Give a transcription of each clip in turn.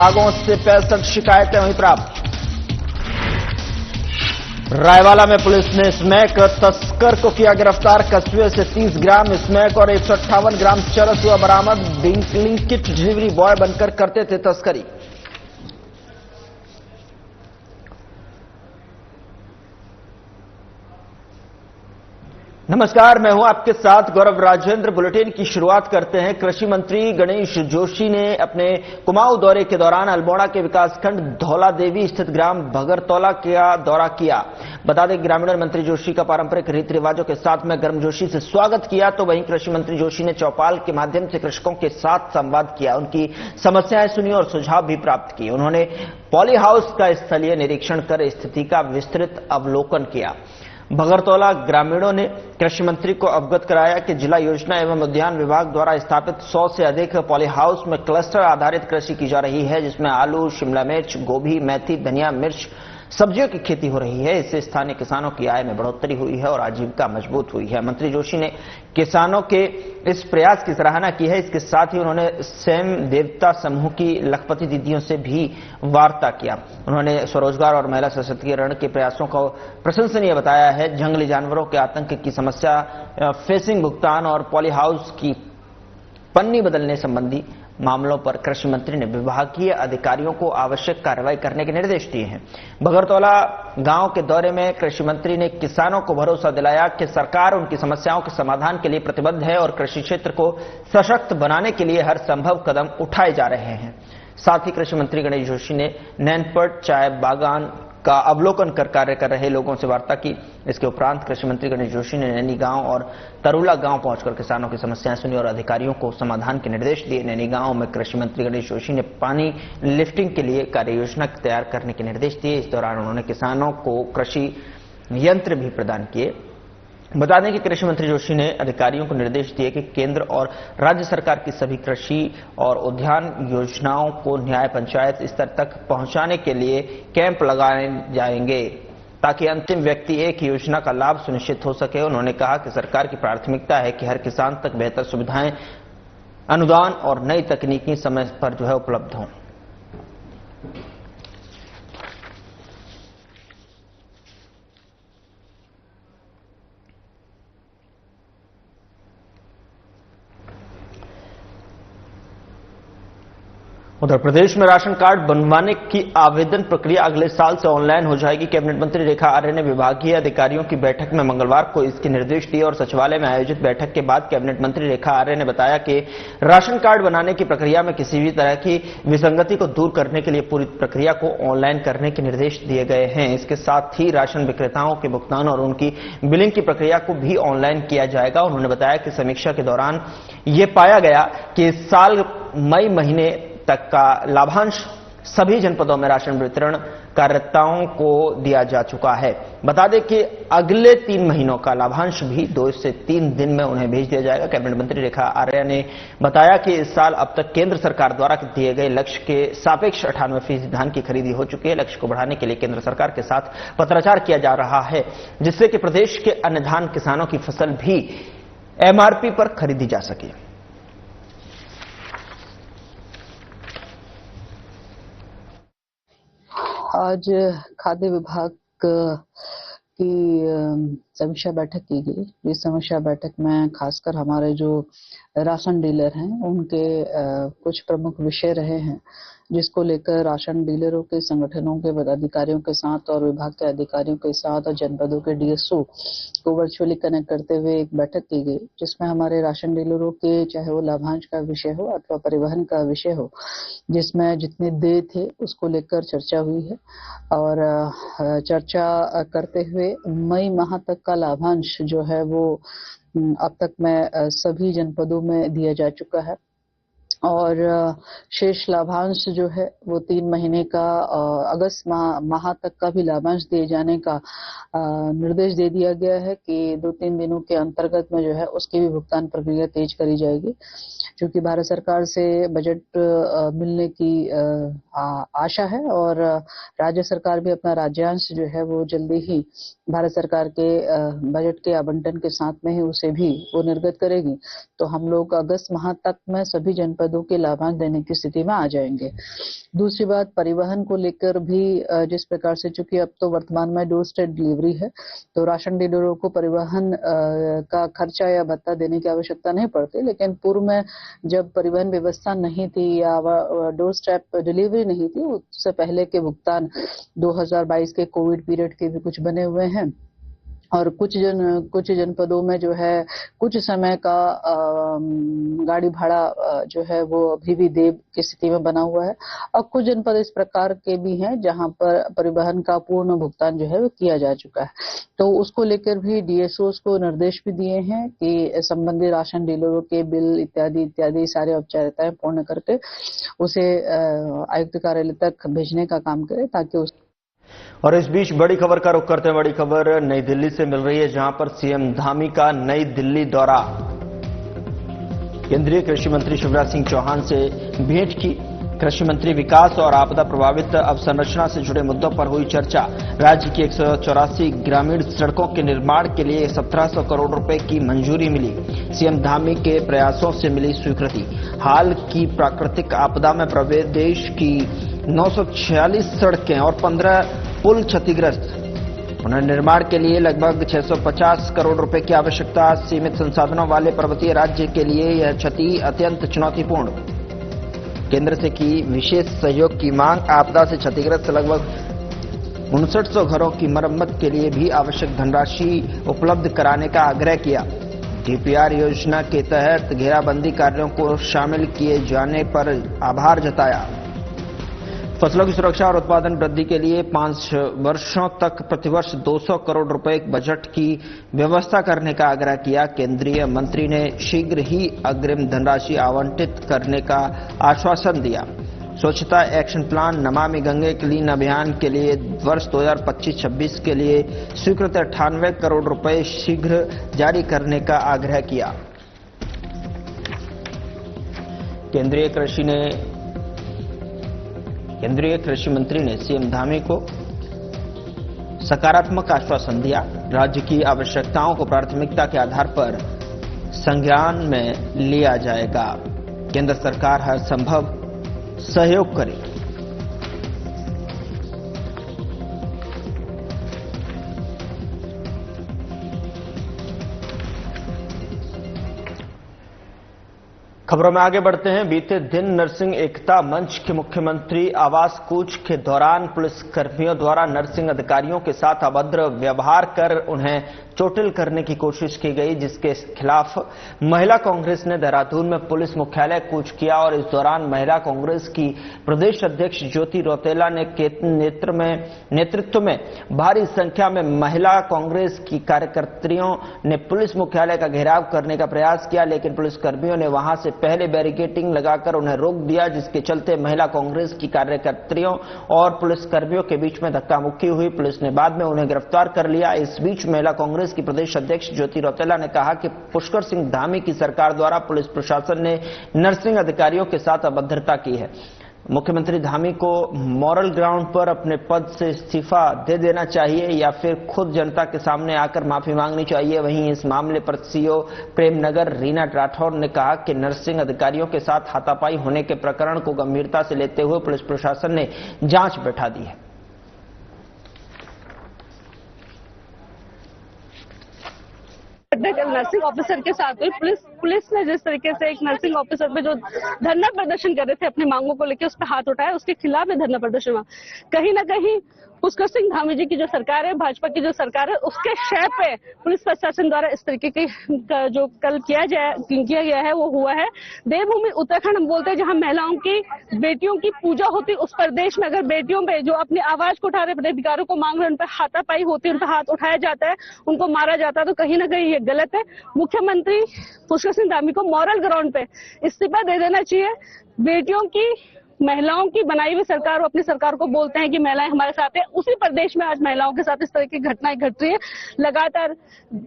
विभागों से 65 शिकायतें हुई प्राप्त। रायवाला में पुलिस ने स्मैक तस्कर को किया गिरफ्तार। कस्बे से 30 ग्राम स्मैक और 158 ग्राम चरस हुआ बरामद। ब्लिंकिट डिलीवरी बॉय बनकर करते थे तस्करी। नमस्कार, मैं हूं आपके साथ गौरव राजेंद्र। बुलेटिन की शुरुआत करते हैं। कृषि मंत्री गणेश जोशी ने अपने कुमाऊं दौरे के दौरान अल्मोड़ा के विकासखंड धौलादेवी स्थित ग्राम भगरतौला का दौरा किया। बता दें, ग्रामीण मंत्री जोशी का पारंपरिक रीति रिवाजों के साथ में गर्मजोशी से स्वागत किया, तो वहीं कृषि मंत्री जोशी ने चौपाल के माध्यम से कृषकों के साथ संवाद किया, उनकी समस्याएं सुनी और सुझाव भी प्राप्त किए। उन्होंने पॉली हाउस का स्थलीय निरीक्षण कर स्थिति का विस्तृत अवलोकन किया। भगरतौला ग्रामीणों ने कृषि मंत्री को अवगत कराया कि जिला योजना एवं उद्यान विभाग द्वारा स्थापित 100 से अधिक पॉली हाउस में क्लस्टर आधारित कृषि की जा रही है, जिसमें आलू, शिमला मिर्च, गोभी, मेथी, धनिया, मिर्च, सब्जियों की खेती हो रही है। इससे स्थानीय किसानों की आय में बढ़ोतरी हुई है और आजीविका मजबूत हुई है। मंत्री जोशी ने किसानों के इस प्रयास की सराहना की है। इसके साथ ही उन्होंने स्वयं देवता समूह की लखपति दीदियों से भी वार्ता किया। उन्होंने स्वरोजगार और महिला सशक्तिकरण के प्रयासों को प्रशंसनीय बताया है। जंगली जानवरों के आतंक की समस्या, फेंसिंग भुगतान और पॉली हाउस की पन्नी बदलने संबंधी मामलों पर कृषि मंत्री ने विभागीय अधिकारियों को आवश्यक कार्रवाई करने के निर्देश दिए हैं। भगरतौला गांव के दौरे में कृषि मंत्री ने किसानों को भरोसा दिलाया कि सरकार उनकी समस्याओं के समाधान के लिए प्रतिबद्ध है और कृषि क्षेत्र को सशक्त बनाने के लिए हर संभव कदम उठाए जा रहे हैं। साथ ही कृषि मंत्री गणेश जोशी ने नैनपट चाय बागान का अवलोकन कर कार्य कर रहे लोगों से वार्ता की। इसके उपरांत कृषि मंत्री गणेश जोशी ने नैनी गांव और तरुला गांव पहुंचकर किसानों की समस्याएं सुनी और अधिकारियों को समाधान के निर्देश दिए। नैनी गांव में कृषि मंत्री गणेश जोशी ने पानी लिफ्टिंग के लिए कार्य योजना तैयार करने के निर्देश दिए। इस दौरान उन्होंने किसानों को कृषि यंत्र भी प्रदान किए। बता दें कि कृषि मंत्री जोशी ने अधिकारियों को निर्देश दिए कि केंद्र और राज्य सरकार की सभी कृषि और उद्यान योजनाओं को न्याय पंचायत स्तर तक पहुंचाने के लिए कैंप लगाए जाएंगे, ताकि अंतिम व्यक्ति एक योजना का लाभ सुनिश्चित हो सके। उन्होंने कहा कि सरकार की प्राथमिकता है कि हर किसान तक बेहतर सुविधाएं, अनुदान और नई तकनीकी समय पर उपलब्ध हों। उधर प्रदेश में राशन कार्ड बनवाने की आवेदन प्रक्रिया अगले साल से ऑनलाइन हो जाएगी। कैबिनेट मंत्री रेखा आर्य ने विभागीय अधिकारियों की बैठक में मंगलवार को इसके निर्देश दिए और सचिवालय में आयोजित बैठक के बाद कैबिनेट मंत्री रेखा आर्य ने बताया कि राशन कार्ड बनाने की प्रक्रिया में किसी भी तरह की विसंगति को दूर करने के लिए पूरी प्रक्रिया को ऑनलाइन करने के निर्देश दिए गए हैं। इसके साथ ही राशन विक्रेताओं के भुगतान और उनकी बिलिंग की प्रक्रिया को भी ऑनलाइन किया जाएगा। उन्होंने बताया कि समीक्षा के दौरान ये पाया गया कि इस साल मई महीने तक का लाभांश सभी जनपदों में राशन वितरण कार्यकर्ताओं को दिया जा चुका है। बता दें कि अगले 3 महीनों का लाभांश भी 2 से 3 दिन में उन्हें भेज दिया जाएगा। कैबिनेट मंत्री रेखा आर्य ने बताया कि इस साल अब तक केंद्र सरकार द्वारा दिए गए लक्ष्य के सापेक्ष 98% धान की खरीदी हो चुकी है। लक्ष्य को बढ़ाने के लिए केंद्र सरकार के साथ पत्राचार किया जा रहा है, जिससे कि प्रदेश के अन्य धान किसानों की फसल भी MRP पर खरीदी जा सके। आज खाद्य विभाग की समीक्षा बैठक की गई। इस समीक्षा बैठक में खासकर हमारे जो राशन डीलर हैं उनके कुछ प्रमुख विषय रहे हैं, जिसको लेकर राशन डीलरों के संगठनों के पदाधिकारियों के साथ और विभाग के अधिकारियों के साथ और जनपदों के DSO को वर्चुअली कनेक्ट करते हुए एक बैठक की गई, जिसमें हमारे राशन डीलरों के चाहे वो लाभांश का विषय हो अथवा परिवहन का विषय हो, जिसमें जितने देय थे उसको लेकर चर्चा हुई है। और चर्चा करते हुए मई माह तक का लाभांश जो है वो अब तक में सभी जनपदों में दिया जा चुका है और शेष लाभांश जो है वो 3 महीने का अगस्त माह तक का भी लाभांश दिए जाने का निर्देश दे दिया गया है कि 2-3 दिनों के अंतर्गत में जो है उसकी भी भुगतान प्रक्रिया तेज करी जाएगी। क्योंकि भारत सरकार से बजट मिलने की आशा है और राज्य सरकार भी अपना राज्यांश जो है वो जल्दी ही भारत सरकार के बजट के आवंटन के साथ में ही उसे भी वो निर्गत करेगी। तो हम लोग अगस्त माह तक में सभी जनपद जनपदों के लाभांश देने की स्थिति में आ जाएंगे। दूसरी बात, परिवहन को लेकर भी जिस प्रकार से, चूंकि अब तो वर्तमान में डोर स्टेप डिलीवरी है, तो राशन डीलरों को परिवहन का खर्चा या भत्ता देने की आवश्यकता नहीं पड़ती, लेकिन पूर्व में जब परिवहन व्यवस्था नहीं थी या डोर स्टेप डिलीवरी नहीं थी, उससे पहले के भुगतान 2022 के कोविड पीरियड के भी कुछ बने हुए हैं। और कुछ जनपदों में जो है कुछ समय का गाड़ी भाड़ा जो है वो अभी भी देय की स्थिति में बना हुआ है, और कुछ जनपद इस प्रकार के भी हैं जहां पर परिवहन का पूर्ण भुगतान जो है वो किया जा चुका है। तो उसको लेकर भी डीएसओ को निर्देश भी दिए हैं कि संबंधित राशन डीलरों के बिल इत्यादि सारे औपचारिकताएं पूर्ण करके उसे आयुक्त कार्यालय तक भेजने का काम करें, ताकि उस और इस बीच बड़ी खबर का रुख करते हैं। बड़ी खबर नई दिल्ली से मिल रही है, जहां पर सीएम धामी का नई दिल्ली दौरा। केंद्रीय कृषि मंत्री शिवराज सिंह चौहान से भेंट की। कृषि मंत्री विकास और आपदा प्रभावित अवसंरचना से जुड़े मुद्दों पर हुई चर्चा। राज्य की 184 ग्रामीण सड़कों के निर्माण के लिए 1700 करोड़ रुपए की मंजूरी मिली। सीएम धामी के प्रयासों से मिली स्वीकृति। हाल की प्राकृतिक आपदा में प्रदेश की 946 सड़कें और 15 पुल क्षतिग्रस्त। पुनर्निर्माण के लिए लगभग 650 करोड़ रुपए की आवश्यकता। सीमित संसाधनों वाले पर्वतीय राज्य के लिए यह क्षति अत्यंत चुनौतीपूर्ण। केंद्र से की विशेष सहयोग की मांग। आपदा से क्षतिग्रस्त लगभग 5900 घरों की मरम्मत के लिए भी आवश्यक धनराशि उपलब्ध कराने का आग्रह किया। डीपीआर योजना के तहत घेराबंदी कार्यों को शामिल किए जाने पर आभार जताया। फसलों की सुरक्षा और उत्पादन वृद्धि के लिए 5 वर्षों तक प्रतिवर्ष 200 करोड़ रुपए बजट की व्यवस्था करने का आग्रह किया। केंद्रीय मंत्री ने शीघ्र ही अग्रिम धनराशि आवंटित करने का आश्वासन दिया। स्वच्छता action plan Namami Gange clean अभियान के लिए वर्ष 2025-26 के लिए स्वीकृत 98 करोड़ रुपए शीघ्र जारी करने का आग्रह किया। केंद्रीय कृषि मंत्री ने सीएम धामी को सकारात्मक आश्वासन दिया। राज्य की आवश्यकताओं को प्राथमिकता के आधार पर संज्ञान में लिया जाएगा। केंद्र सरकार हर संभव सहयोग करेगी। खबरों में आगे बढ़ते हैं। बीते दिन नरसिंह एकता मंच के मुख्यमंत्री आवास कूच के दौरान पुलिस कर्मियों द्वारा नरसिंह अधिकारियों के साथ अभद्र व्यवहार कर उन्हें चोटिल करने की कोशिश की गई, जिसके खिलाफ महिला कांग्रेस ने देहरादून में पुलिस मुख्यालय कूच किया। और इस दौरान महिला कांग्रेस की प्रदेश अध्यक्ष ज्योति रौतेला ने नेतृत्व में भारी संख्या में महिला कांग्रेस की कार्यकर्तियों ने पुलिस मुख्यालय का घेराव करने का प्रयास किया, लेकिन पुलिसकर्मियों ने वहां से पहले बैरिकेडिंग लगाकर उन्हें रोक दिया, जिसके चलते महिला कांग्रेस की कार्यकर्तियों और पुलिसकर्मियों के बीच में धक्का मुक्की हुई। पुलिस ने बाद में उन्हें गिरफ्तार कर लिया। इस बीच महिला कांग्रेस की प्रदेश अध्यक्ष ज्योति रौतेला ने कहा कि पुष्कर सिंह धामी की सरकार द्वारा पुलिस प्रशासन ने नर्सिंग अधिकारियों के साथ अभद्रता की है। मुख्यमंत्री धामी को मॉरल ग्राउंड पर अपने पद से इस्तीफा दे देना चाहिए या फिर खुद जनता के सामने आकर माफी मांगनी चाहिए। वहीं इस मामले पर सीओ प्रेमनगर रीना राठौर ने कहा कि नर्सिंग अधिकारियों के साथ हाथापाई होने के प्रकरण को गंभीरता से लेते हुए पुलिस प्रशासन ने जांच बैठा दी है। नर्सिंग ऑफिसर के साथ हुई। पुलिस ने जिस तरीके से एक नर्सिंग ऑफिसर पे जो धरना प्रदर्शन कर रहे थे अपनी मांगों को लेकर, उस पर हाथ उठाया, उसके खिलाफ में धरना प्रदर्शन हुआ। कहीं ना कहीं पुष्कर सिंह धामी जी की जो सरकार है, भाजपा की जो सरकार है, उसके शय पे पुलिस प्रशासन द्वारा इस तरीके की जो कल किया गया है वो हुआ है। देवभूमि उत्तराखंड हम बोलते हैं, जहां महिलाओं की बेटियों की पूजा होती, उस प्रदेश में अगर बेटियों पे जो अपनी आवाज को उठा रहे, अपने अधिकारों को मांग रहे, उन पर हाथापाई होती है, उन पर हाथ उठाया जाता है, उनको मारा जाता है, तो कहीं ना कहीं ये गलत है। मुख्यमंत्री पुष्कर सिंह धामी को मॉरल ग्राउंड पे इस्तीफा दे देना चाहिए। बेटियों की, महिलाओं की बनाई हुई सरकार, वो अपनी सरकार को बोलते हैं कि महिलाएं हमारे साथ है, उसी प्रदेश में आज महिलाओं के साथ इस तरह की घटनाएं घट रही है। लगातार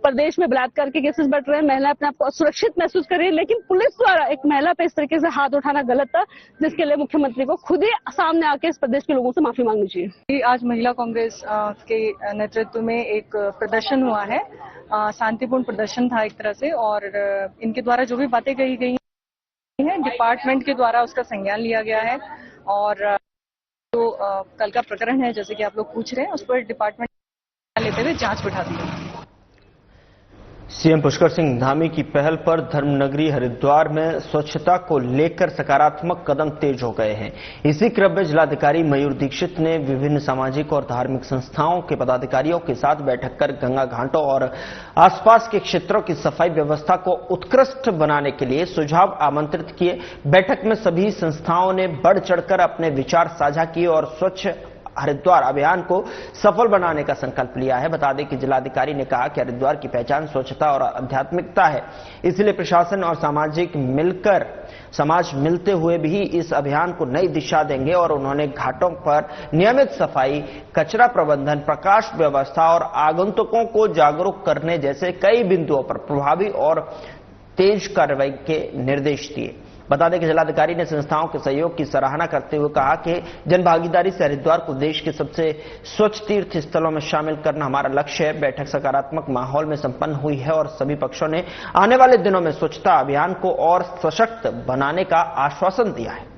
प्रदेश में बलात्कार के केसेस बढ़ रहे हैं, महिलाएं अपने आप को असुरक्षित महसूस कर रही है, लेकिन पुलिस द्वारा एक महिला पे इस तरीके से हाथ उठाना गलत था, जिसके लिए मुख्यमंत्री को खुद ही सामने आके इस प्रदेश के लोगों से माफी मांगनी चाहिए। आज महिला कांग्रेस के नेतृत्व में एक प्रदर्शन हुआ है, शांतिपूर्ण प्रदर्शन था एक तरह से, और इनके द्वारा जो भी बातें कही गई है। डिपार्टमेंट के द्वारा उसका संज्ञान लिया गया है और जो कल का प्रकरण है, जैसे कि आप लोग पूछ रहे हैं, उस पर डिपार्टमेंट लेते हुए जांच बढ़ा दी है। सीएम पुष्कर सिंह धामी की पहल पर धर्मनगरी हरिद्वार में स्वच्छता को लेकर सकारात्मक कदम तेज हो गए हैं। इसी क्रम में जिलाधिकारी मयूर दीक्षित ने विभिन्न सामाजिक और धार्मिक संस्थाओं के पदाधिकारियों के साथ बैठक कर गंगा घाटों और आसपास के क्षेत्रों की सफाई व्यवस्था को उत्कृष्ट बनाने के लिए सुझाव आमंत्रित किए। बैठक में सभी संस्थाओं ने बढ़ चढ़कर अपने विचार साझा किए और स्वच्छ हरिद्वार अभियान को सफल बनाने का संकल्प लिया है। बता दें कि जिलाधिकारी ने कहा कि हरिद्वार की पहचान स्वच्छता और आध्यात्मिकता है, इसलिए प्रशासन और समाज मिलते हुए भी इस अभियान को नई दिशा देंगे और उन्होंने घाटों पर नियमित सफाई, कचरा प्रबंधन, प्रकाश व्यवस्था और आगंतुकों को जागरूक करने जैसे कई बिंदुओं पर प्रभावी और तेज कार्रवाई के निर्देश दिए। बता दें कि जिलाधिकारी ने संस्थाओं के सहयोग की सराहना करते हुए कहा कि जनभागीदारी से हरिद्वार को देश के सबसे स्वच्छ तीर्थ स्थलों में शामिल करना हमारा लक्ष्य है। बैठक सकारात्मक माहौल में संपन्न हुई है और सभी पक्षों ने आने वाले दिनों में स्वच्छता अभियान को और सशक्त बनाने का आश्वासन दिया है।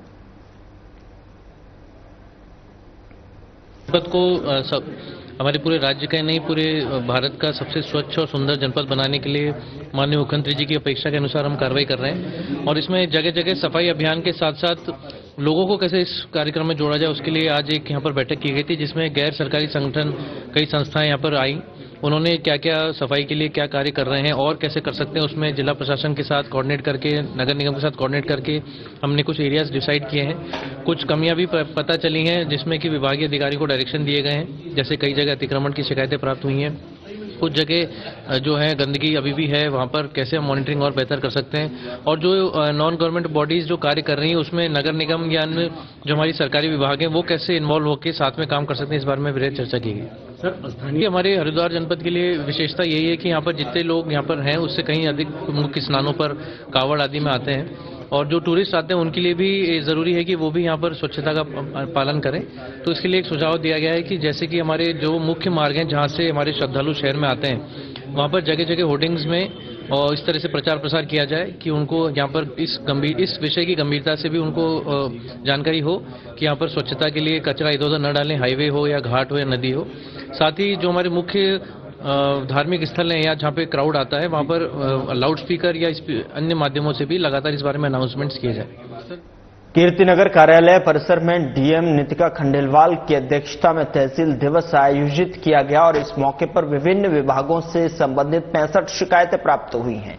हमारे पूरे राज्य का नहीं, पूरे भारत का सबसे स्वच्छ और सुंदर जनपद बनाने के लिए माननीय मुख्यमंत्री जी की अपेक्षा के अनुसार हम कार्रवाई कर रहे हैं और इसमें जगह जगह सफाई अभियान के साथ साथ लोगों को कैसे इस कार्यक्रम में जोड़ा जाए, उसके लिए आज एक यहाँ पर बैठक की गई थी, जिसमें गैर सरकारी संगठन, कई संस्थाएं यहाँ पर आई। उन्होंने क्या क्या सफाई के लिए क्या कार्य कर रहे हैं और कैसे कर सकते हैं, उसमें जिला प्रशासन के साथ कोऑर्डिनेट करके, नगर निगम के साथ कोऑर्डिनेट करके हमने कुछ एरियाज डिसाइड किए हैं। कुछ कमियां भी पता चली हैं, जिसमें कि विभागीय अधिकारी को डायरेक्शन दिए गए हैं। जैसे कई जगह अतिक्रमण की शिकायतें प्राप्त हुई हैं, कुछ जगह जो है गंदगी अभी भी है, वहां पर कैसे हम मॉनिटरिंग और बेहतर कर सकते हैं और जो नॉन गवर्नमेंट बॉडीज जो कार्य कर रही हैं उसमें नगर निगम या अन्य जो हमारी सरकारी विभाग हैं वो कैसे इन्वॉल्व होकर साथ में काम कर सकते हैं, इस बारे में विस्तृत चर्चा की गई। सर, स्थानीय हमारे हरिद्वार जनपद के लिए विशेषता यही है कि यहाँ पर जितने लोग यहाँ पर हैं उससे कहीं अधिक मुख्य स्नानों पर कावड़ आदि में आते हैं और जो टूरिस्ट आते हैं उनके लिए भी जरूरी है कि वो भी यहाँ पर स्वच्छता का पालन करें। तो इसके लिए एक सुझाव दिया गया है कि जैसे कि हमारे जो मुख्य मार्ग हैं जहाँ से हमारे श्रद्धालु शहर में आते हैं, वहाँ पर जगह जगह होर्डिंग्स में और इस तरह से प्रचार प्रसार किया जाए कि उनको यहाँ पर इस विषय की गंभीरता से भी उनको जानकारी हो कि यहाँ पर स्वच्छता के लिए कचरा इधर उधर न डालें, हाईवे हो या घाट हो या नदी हो। साथ ही जो हमारे मुख्य धार्मिक स्थल है या जहाँ पे क्राउड आता है वहाँ पर लाउड स्पीकर या अन्य माध्यमों से भी लगातार इस बारे में अनाउंसमेंट्स किए जाए। कीर्तिनगर कार्यालय परिसर में डीएम नितिका खंडेलवाल की अध्यक्षता में तहसील दिवस आयोजित किया गया और इस मौके पर विभिन्न विभागों से संबंधित 65 शिकायतें प्राप्त हुई हैं।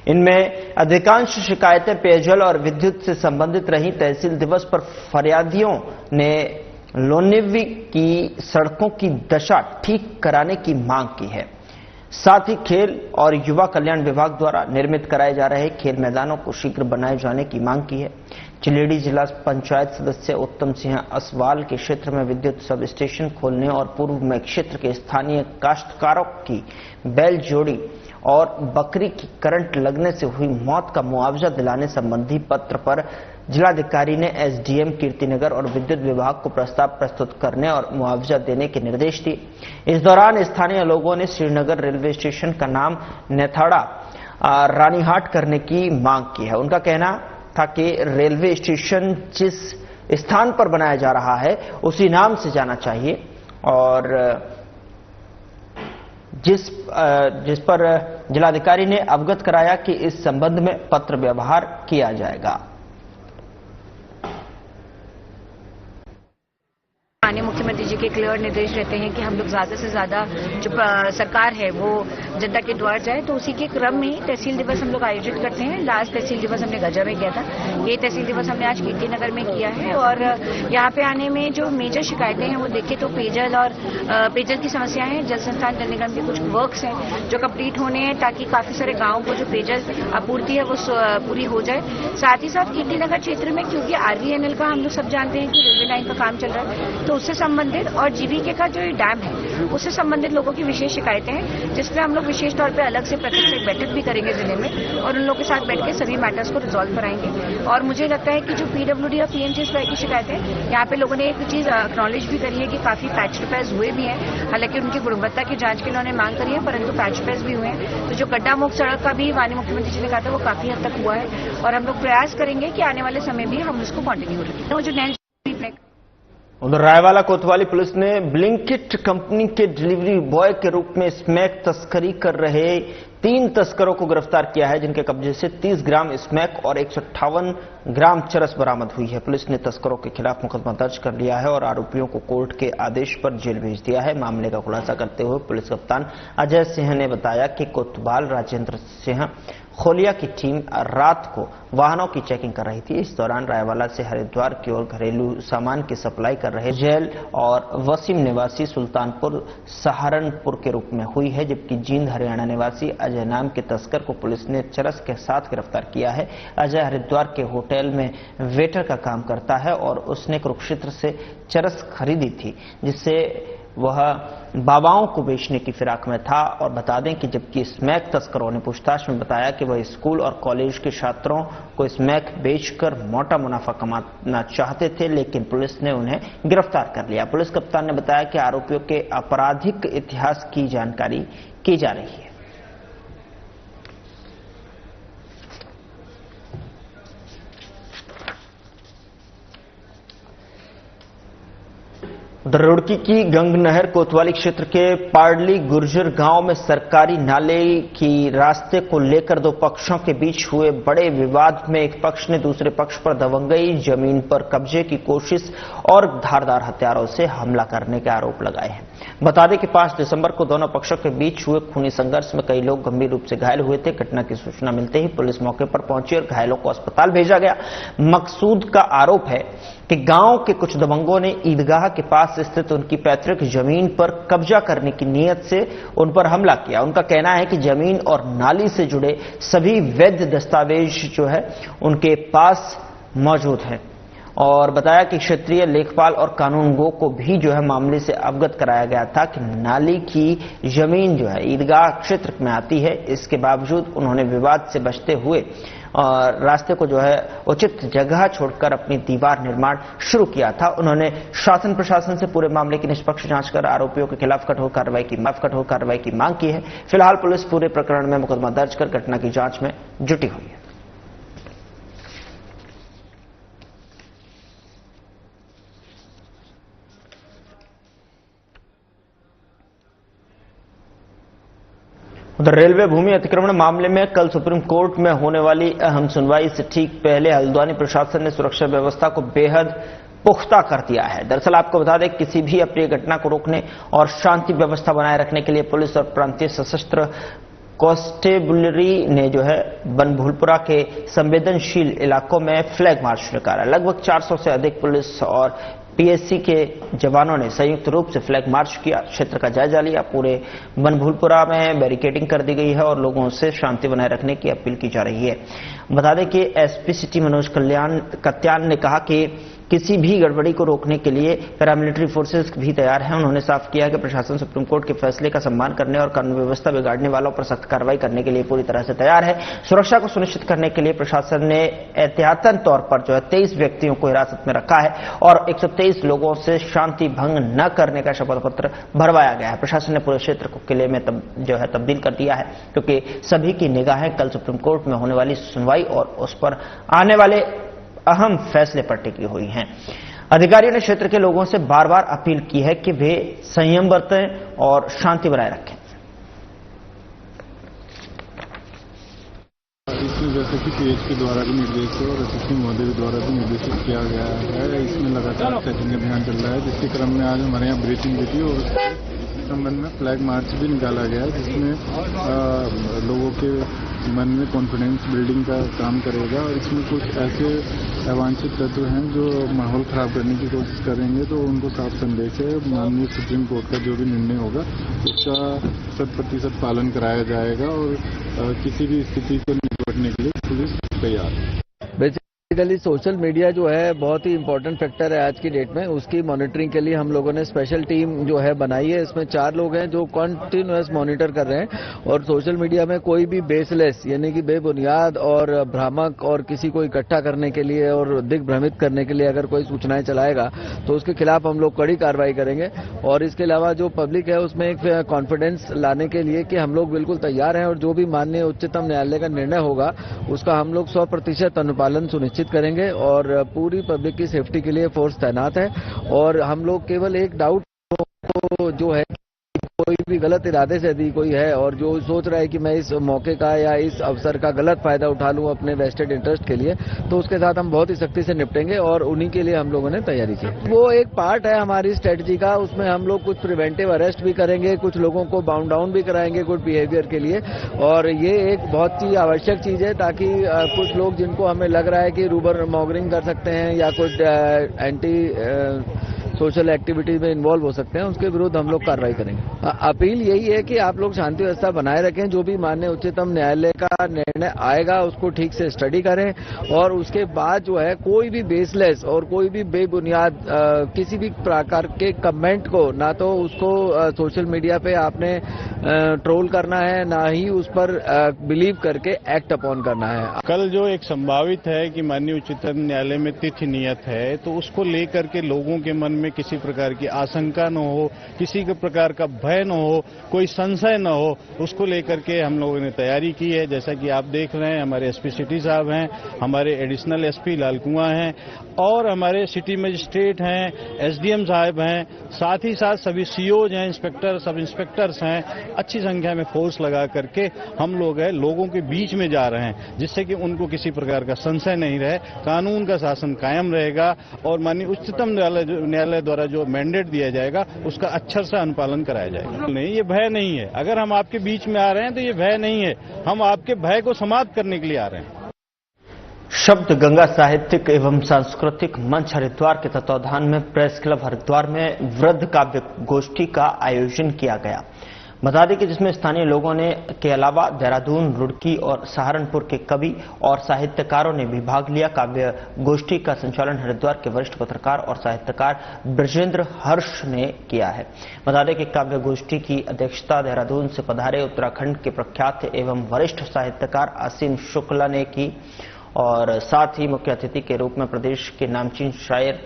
इनमें अधिकांश शिकायतें पेयजल और विद्युत से संबंधित रहीं। तहसील दिवस पर फरियादियों ने लोनिवि की सड़कों की दशा ठीक कराने की मांग की है। साथ ही खेल और युवा कल्याण विभाग द्वारा निर्मित कराए जा रहे खेल मैदानों को शीघ्र बनाए जाने की मांग की है। चिलेडी जिला पंचायत सदस्य उत्तम सिंह असवाल के क्षेत्र में विद्युत सब स्टेशन खोलने और पूर्व में क्षेत्र के स्थानीय काश्तकारों की बैल जोड़ी और बकरी की करंट लगने से हुई मौत का मुआवजा दिलाने संबंधी पत्र पर जिलाधिकारी ने एसडीएम कीर्तिनगर और विद्युत विभाग को प्रस्ताव प्रस्तुत करने और मुआवजा देने के निर्देश दिए। इस दौरान स्थानीय लोगों ने श्रीनगर रेलवे स्टेशन का नाम नेथाड़ा रानीहाट करने की मांग की है। उनका कहना था कि रेलवे स्टेशन जिस स्थान पर बनाया जा रहा है उसी नाम से जाना चाहिए और जिस पर जिलाधिकारी ने अवगत कराया कि इस संबंध में पत्र व्यवहार किया जाएगा। माननीय मुख्यमंत्री जी के क्लियर निर्देश रहते हैं कि हम लोग ज्यादा से ज्यादा जो सरकार है वो जनता के द्वार जाए, तो उसी के क्रम में ही तहसील दिवस हम लोग आयोजित करते हैं। लास्ट तहसील दिवस हमने गजा में किया था, ये तहसील दिवस हमने आज कीर्तिनगर में किया है और यहाँ पे आने में जो मेजर शिकायतें हैं वो देखें तो पेयजल और पेयजल की समस्या है। जल संस्थान जल निगम के कुछ वर्क्स हैं जो कंप्लीट होने हैं ताकि काफी सारे गाँव को जो पेयजल आपूर्ति है वो पूरी हो जाए। साथ ही साथ कीर्तिनगर क्षेत्र में क्योंकि RVNL का हम लोग सब जानते हैं कि रेलवे लाइन का काम चल रहा है, तो तो उससे संबंधित और जीवीके का जो ये डैम है उससे संबंधित लोगों की विशेष शिकायतें हैं, जिसमें हम लोग विशेष तौर पे अलग से प्रत्यक्ष एक बैठक भी करेंगे जिले में और उन लोगों के साथ बैठ के सभी मैटर्स को रिजॉल्व कराएंगे। और मुझे लगता है कि जो पीडब्ल्यूडी और पीएमजीएसवाई की शिकायतें यहाँ पे लोगों ने एक चीज एक्नॉलेज भी करी है कि काफी पैच रिपेयर्स हुए भी हैं, हालांकि उनकी गुणवत्ता की जांच के लिए उन्होंने मांग करी है, परंतु पैच रिपेयर्स भी हुए हैं। तो जो गड्ढा मुक्त सड़क का भी माननीय मुख्यमंत्री जी ने कहा था वो काफी हद तक हुआ है और हम लोग प्रयास करेंगे कि आने वाले समय में हम इसको कंटिन्यू रखें। तो जो नैन उधर रायवाला कोतवाली पुलिस ने ब्लिंकिट कंपनी के डिलीवरी बॉय के रूप में स्मैक तस्करी कर रहे 3 तस्करों को गिरफ्तार किया है, जिनके कब्जे से 30 ग्राम स्मैक और 158 ग्राम चरस बरामद हुई है। पुलिस ने तस्करों के खिलाफ मुकदमा दर्ज कर लिया है और आरोपियों को कोर्ट के आदेश पर जेल भेज दिया है। मामले का खुलासा करते हुए पुलिस कप्तान अजय सिंह ने बताया कि कोतवाल राजेंद्र सिंह खोलिया की टीम रात को वाहनों की चेकिंग कर रही थी। इस दौरान रायवाला से हरिद्वार की ओर घरेलू सामान की सप्लाई कर रहे जैल और वसीम निवासी सुल्तानपुर सहारनपुर के रूप में हुई है, जबकि जींद हरियाणा निवासी अजय नाम के तस्कर को पुलिस ने चरस के साथ गिरफ्तार किया है। अजय हरिद्वार के होटल में वेटर का काम करता है और उसने कुरुक्षेत्र से चरस खरीदी थी, जिससे वह बाबाओं को बेचने की फिराक में था। और बता दें कि जबकि स्मैक तस्करों ने पूछताछ में बताया कि वह स्कूल और कॉलेज के छात्रों को स्मैक बेचकर मोटा मुनाफा कमाना चाहते थे, लेकिन पुलिस ने उन्हें गिरफ्तार कर लिया। पुलिस कप्तान ने बताया कि आरोपियों के आपराधिक इतिहास की जानकारी की जा रही है। उधर रुड़की की गंग नहर कोतवाली क्षेत्र के पाडली गुर्जर गांव में सरकारी नाले की रास्ते को लेकर 2 पक्षों के बीच हुए बड़े विवाद में एक पक्ष ने दूसरे पक्ष पर दबंगई, जमीन पर कब्जे की कोशिश और धारदार हथियारों से हमला करने के आरोप लगाए हैं। बता दें कि 5 दिसंबर को दोनों पक्षों के बीच हुए खूनी संघर्ष में कई लोग गंभीर रूप से घायल हुए थे। घटना की सूचना मिलते ही पुलिस मौके पर पहुंची और घायलों को अस्पताल भेजा गया। मकसूद का आरोप है कि गांव के कुछ दबंगों ने ईदगाह के पास स्थित उनकी पैतृक जमीन पर कब्जा करने की नीयत से उन पर हमला किया। उनका कहना है कि जमीन और नाली से जुड़े सभी वैध दस्तावेज जो है उनके पास मौजूद हैं और बताया कि क्षेत्रीय लेखपाल और कानूनगो को भी जो है मामले से अवगत कराया गया था कि नाली की जमीन जो है ईदगाह क्षेत्र में आती है। इसके बावजूद उन्होंने विवाद से बचते हुए और रास्ते को जो है उचित जगह छोड़कर अपनी दीवार निर्माण शुरू किया था। उन्होंने शासन प्रशासन से पूरे मामले की निष्पक्ष जांच कर आरोपियों के खिलाफ कठोर कार्रवाई की मांग की है। फिलहाल पुलिस पूरे प्रकरण में मुकदमा दर्ज कर घटना की जांच में जुटी हुई है। उधर रेलवे भूमि अतिक्रमण मामले में कल सुप्रीम कोर्ट में होने वाली अहम सुनवाई से ठीक पहले हल्द्वानी प्रशासन ने सुरक्षा व्यवस्था को बेहद पुख्ता कर दिया है। दरअसल आपको बता दें, किसी भी अप्रिय घटना को रोकने और शांति व्यवस्था बनाए रखने के लिए पुलिस और प्रांतीय सशस्त्र कांस्टेबलरी ने जो है बनभूलपुरा के संवेदनशील इलाकों में फ्लैग मार्च निकाला। लगभग 400 से अधिक पुलिस और पीएससी के जवानों ने संयुक्त रूप से फ्लैग मार्च किया, क्षेत्र का जायजा लिया। पूरे बनभूलपुरा में बैरिकेडिंग कर दी गई है और लोगों से शांति बनाए रखने की अपील की जा रही है। बता दें कि एसपी सिटी मनोज कत्यान ने कहा कि किसी भी गड़बड़ी को रोकने के लिए पैरामिलिट्री फोर्सेस भी तैयार हैं। उन्होंने साफ किया कि प्रशासन सुप्रीम कोर्ट के फैसले का सम्मान करने और कानून व्यवस्था बिगाड़ने वालों पर सख्त कार्रवाई करने के लिए पूरी तरह से तैयार है। सुरक्षा को सुनिश्चित करने के लिए प्रशासन ने एहतियातन तौर पर जो है 23 व्यक्तियों को हिरासत में रखा है और 123 लोगों से शांति भंग न करने का शपथ पत्र भरवाया गया है। प्रशासन ने पूरे क्षेत्र को किले में तब्दील कर दिया है, क्योंकि सभी की निगाहें कल सुप्रीम कोर्ट में होने वाली सुनवाई और उस पर आने वाले अहम फैसले पर टिकी हुई हैं। अधिकारियों ने क्षेत्र के लोगों से बार बार अपील की है कि वे संयम बरतें और शांति बनाए रखें। इसमें जैसे कि पीएच के द्वारा भी निर्देश है और एसएसपी महोदय के द्वारा भी निर्देशित किया गया है। इसमें लगातार चेकिंग अभियान चल रहा है, जिसके क्रम में आज हमारे यहाँ ब्रीफिंग हुई थी और इस संबंध में फ्लैग मार्च भी निकाला गया है, जिसमें लोगों के मन में कॉन्फिडेंस बिल्डिंग का काम करेगा। और इसमें कुछ ऐसे अवांछित तत्व हैं जो माहौल खराब करने की कोशिश करेंगे, तो उनको साफ संदेश है, माननीय सुप्रीम कोर्ट का जो भी निर्णय होगा उसका 100% पालन कराया जाएगा और किसी भी स्थिति को निपटने के लिए पुलिस तैयार है। बेसिकली सोशल मीडिया जो है बहुत ही इंपॉर्टेंट फैक्टर है आज की डेट में। उसकी मॉनिटरिंग के लिए हम लोगों ने स्पेशल टीम जो है बनाई है। इसमें 4 लोग हैं जो कंटिन्यूअस मॉनिटर कर रहे हैं और सोशल मीडिया में कोई भी बेसलेस यानी कि बेबुनियाद और भ्रामक और किसी को इकट्ठा करने के लिए और दिग्भ्रमित करने के लिए अगर कोई सूचनाएं चलाएगा तो उसके खिलाफ हम लोग कड़ी कार्रवाई करेंगे। और इसके अलावा जो पब्लिक है उसमें एक कॉन्फिडेंस लाने के लिए कि हम लोग बिल्कुल तैयार हैं और जो भी माननीय उच्चतम न्यायालय का निर्णय होगा उसका हम लोग 100% अनुपालन सुनिश्चित करेंगे। और पूरी पब्लिक की सेफ्टी के लिए फोर्स तैनात है। और हम लोग केवल एक डाउट जो है कोई भी गलत इरादे से यदि कोई है और जो सोच रहा है कि मैं इस मौके का या इस अवसर का गलत फायदा उठा लूं अपने वेस्टेड इंटरेस्ट के लिए, तो उसके साथ हम बहुत ही सख्ती से निपटेंगे और उन्हीं के लिए हम लोगों ने तैयारी की। वो एक पार्ट है हमारी स्ट्रेटजी का। उसमें हम लोग कुछ प्रिवेंटिव अरेस्ट भी करेंगे, कुछ लोगों को बाउंड डाउन भी कराएंगे गुड बिहेवियर के लिए। और ये एक बहुत ही आवश्यक चीज है ताकि कुछ लोग जिनको हमें लग रहा है कि रूबर मॉगरिंग कर सकते हैं या कुछ एंटी सोशल एक्टिविटीज में इन्वॉल्व हो सकते हैं उसके विरुद्ध हम लोग कार्रवाई करेंगे। अपील यही है कि आप लोग शांति व्यवस्था बनाए रखें। जो भी माननीय उच्चतम न्यायालय का निर्णय आएगा उसको ठीक से स्टडी करें और उसके बाद जो है कोई भी बेसलेस और कोई भी बेबुनियाद किसी भी प्रकार के कमेंट को ना तो उसको सोशल मीडिया पे आपने ट्रोल करना है ना ही उस पर बिलीव करके एक्ट अपॉन करना है। कल जो एक संभावित है कि माननीय उच्चतम न्यायालय में तिथि नियत है तो उसको लेकर के लोगों के मन में किसी प्रकार की आशंका न हो, किसी के प्रकार का भय न हो, कोई संशय न हो, उसको लेकर के हम लोगों ने तैयारी की है। जैसा कि आप देख रहे हैं हमारे एसपी सिटी साहब हैं, हमारे एडिशनल एसपी लाल कुआं हैं और हमारे सिटी मजिस्ट्रेट हैं, एसडीएम साहब हैं, साथ ही साथ सभी सीओज हैं, इंस्पेक्टर सब इंस्पेक्टर्स हैं। अच्छी संख्या में फोर्स लगा करके हम लोग लोगों के बीच में जा रहे हैं जिससे कि उनको किसी प्रकार का संशय नहीं रहे, कानून का शासन कायम रहेगा और माननीय उच्चतम न्यायालय द्वारा जो मैंडेट दिया जाएगा उसका अच्छे से अनुपालन कराया जाएगा। नहीं, ये भय नहीं है। अगर हम आपके बीच में आ रहे हैं तो ये भय नहीं है, हम आपके भय को समाप्त करने के लिए आ रहे हैं। शब्द गंगा साहित्यिक एवं सांस्कृतिक मंच हरिद्वार के तत्वाधान में प्रेस क्लब हरिद्वार में वृद्ध काव्य गोष्ठी का आयोजन किया गया। बता दें कि जिसमें स्थानीय लोगों ने के अलावा देहरादून, रुड़की और सहारनपुर के कवि और साहित्यकारों ने भी भाग लिया। काव्य गोष्ठी का संचालन हरिद्वार के वरिष्ठ पत्रकार और साहित्यकार ब्रजेंद्र हर्ष ने किया है। बता दें कि काव्य गोष्ठी की अध्यक्षता देहरादून से पधारे उत्तराखंड के प्रख्यात एवं वरिष्ठ साहित्यकार असीम शुक्ला ने की और साथ ही मुख्य अतिथि के रूप में प्रदेश के नामचीन शायर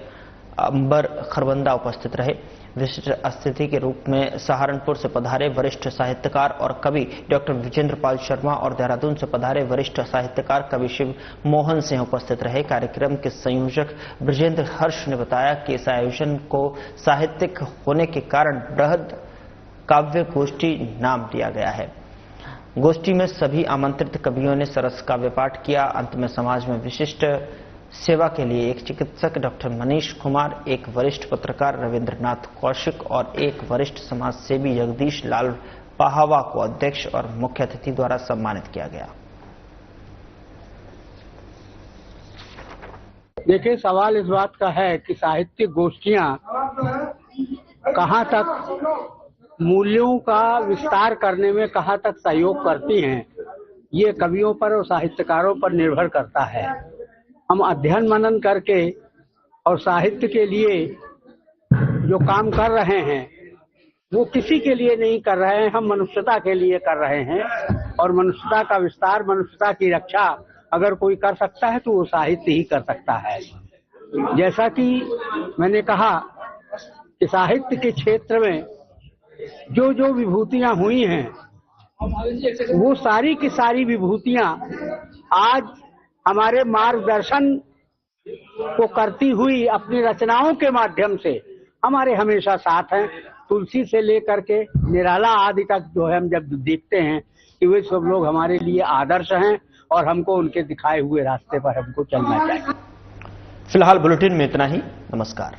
अंबर खरबंदा उपस्थित रहे। विशिष्ट अतिथि के रूप में सहारनपुर से पधारे वरिष्ठ साहित्यकार और कवि डॉक्टर विजेंद्र पाल शर्मा और देहरादून से पधारे वरिष्ठ साहित्यकार कवि शिव मोहन सिंह उपस्थित रहे। कार्यक्रम के संयोजक ब्रजेंद्र हर्ष ने बताया कि इस आयोजन को साहित्यिक होने के कारण बृहद काव्य गोष्ठी नाम दिया गया है। गोष्ठी में सभी आमंत्रित कवियों ने सरस काव्य पाठ किया। अंत में समाज में विशिष्ट सेवा के लिए एक चिकित्सक डॉक्टर मनीष कुमार, एक वरिष्ठ पत्रकार रविंद्रनाथ कौशिक और एक वरिष्ठ समाज सेवी जगदीश लाल पाहावा को अध्यक्ष और मुख्य अतिथि द्वारा सम्मानित किया गया। देखिए, सवाल इस बात का है कि साहित्यिक गोष्ठियां कहां तक मूल्यों का विस्तार करने में कहां तक सहयोग करती हैं, ये कवियों पर और साहित्यकारों पर निर्भर करता है। हम अध्ययन मनन करके और साहित्य के लिए जो काम कर रहे हैं वो किसी के लिए नहीं कर रहे हैं, हम मनुष्यता के लिए कर रहे हैं। और मनुष्यता का विस्तार, मनुष्यता की रक्षा अगर कोई कर सकता है तो वो साहित्य ही कर सकता है। जैसा कि मैंने कहा कि साहित्य के क्षेत्र में जो जो विभूतियां हुई हैं वो सारी की सारी विभूतियां आज हमारे मार्गदर्शन को करती हुई अपनी रचनाओं के माध्यम से हमारे हमेशा साथ हैं। तुलसी से लेकर के निराला आदि तक जो है हम जब देखते हैं कि वे सब लोग हमारे लिए आदर्श हैं और हमको उनके दिखाए हुए रास्ते पर हमको चलना चाहिए। फिलहाल बुलेटिन में इतना ही। नमस्कार।